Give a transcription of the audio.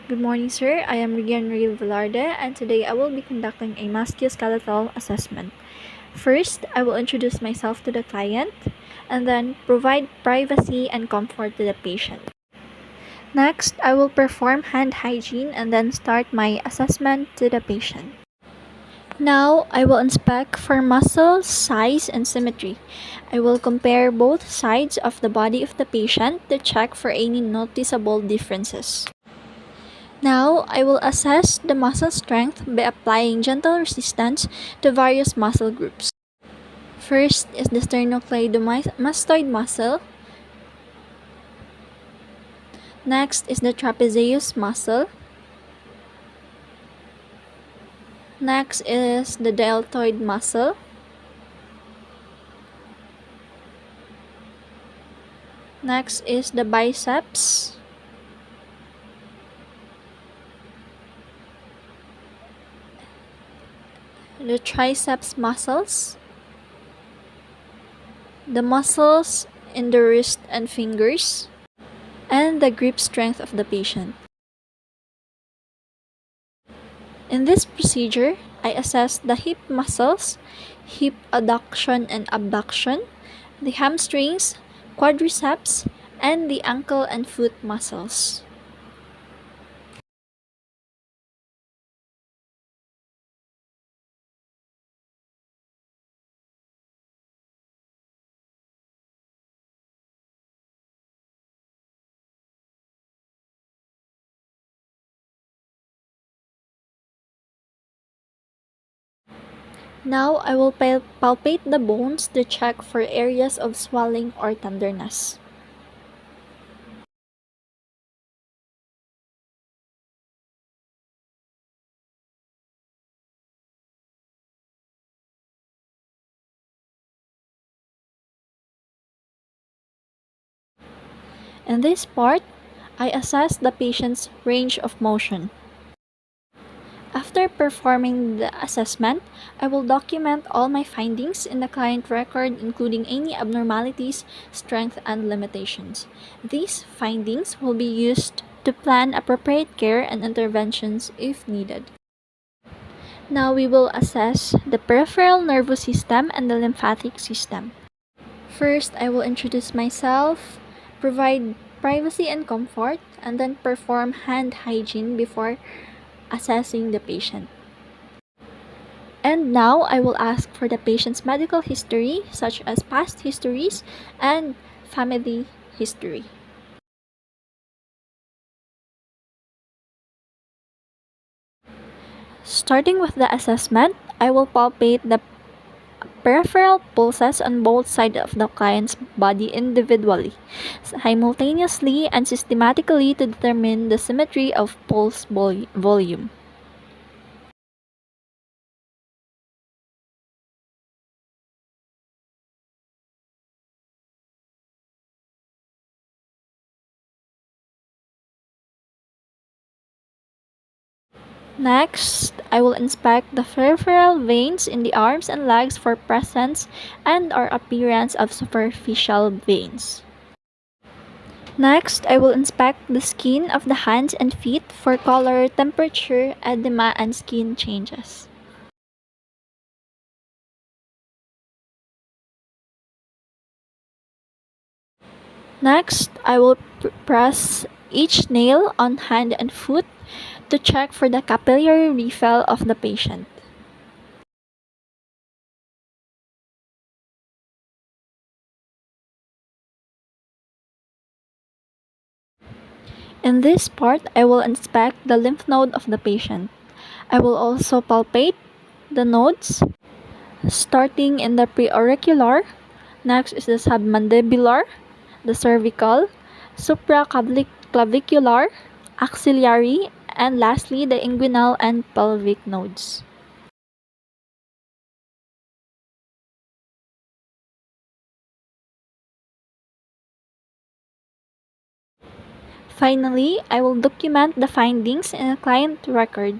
Good morning, sir. I am Rian Real Velarde, and today I will be conducting a musculoskeletal assessment. First, I will introduce myself to the client and then provide privacy and comfort to the patient. Next, I will perform hand hygiene and then start my assessment to the patient. Now, I will inspect for muscle size and symmetry. I will compare both sides of the body of the patient to check for any noticeable differences. Now, I will assess the muscle strength by applying gentle resistance to various muscle groups. First is the sternocleidomastoid muscle. Next is the trapezius muscle. Next is the deltoid muscle. Next is the biceps. The triceps muscles. The muscles in the wrist and fingers. And the grip strength of the patient. In this procedure, I assess the hip muscles, hip adduction and abduction, the hamstrings, quadriceps, and the ankle and foot muscles. Now I will palpate the bones to check for areas of swelling or tenderness. In this part, I assess the patient's range of motion. After performing the assessment, I will document all my findings in the client record, including any abnormalities, strength, and limitations. These findings will be used to plan appropriate care and interventions if needed. Now we will assess the peripheral nervous system and the lymphatic system. First, I will introduce myself, provide privacy and comfort, and then perform hand hygiene before assessing the patient. And now I will ask for the patient's medical history, such as past histories and family history. Starting with the assessment, I will palpate the peripheral pulses on both sides of the client's body individually, simultaneously and systematically to determine the symmetry of pulse volume. Next, I will inspect the peripheral veins in the arms and legs for presence and or appearance of superficial veins. Next, I will inspect the skin of the hands and feet for color, temperature, edema, and skin changes. Next, I will press each nail on hand and foot to check for the capillary refill of the patient. In this part, I will inspect the lymph node of the patient. I will also palpate the nodes, starting in the preauricular. Next is the submandibular, the cervical, supraclavicular, axillary, and lastly the inguinal and pelvic nodes. Finally, I will document the findings in a client record.